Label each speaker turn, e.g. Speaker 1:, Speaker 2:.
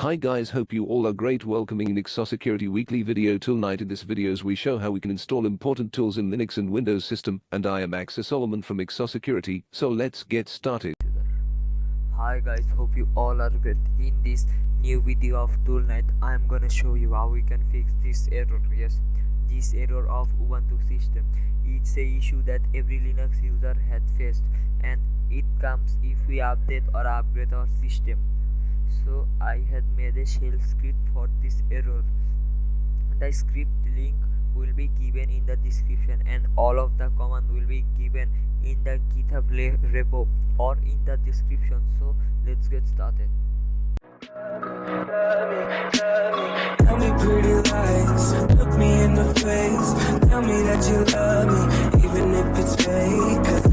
Speaker 1: Hi guys, hope you all are great. Welcoming in Security weekly video Toolnight. In this videos we show how we can install important tools in Linux and Windows system, and I am Access Solomon from Security. So let's get started.
Speaker 2: Hi guys, hope you all are good. In this new video of Toolnight, I am gonna show you how we can fix this error. Yes, this error of Ubuntu system. It's a issue that every Linux user had faced, and it comes if we update or upgrade our system. So I had made a shell script for this error. The script link will be given in the description, and all of the command will be given in the github repo or in the description. So let's get started.
Speaker 3: Tell me pretty lies, look me in the face, tell me that you love me, even if it's fake, 'cause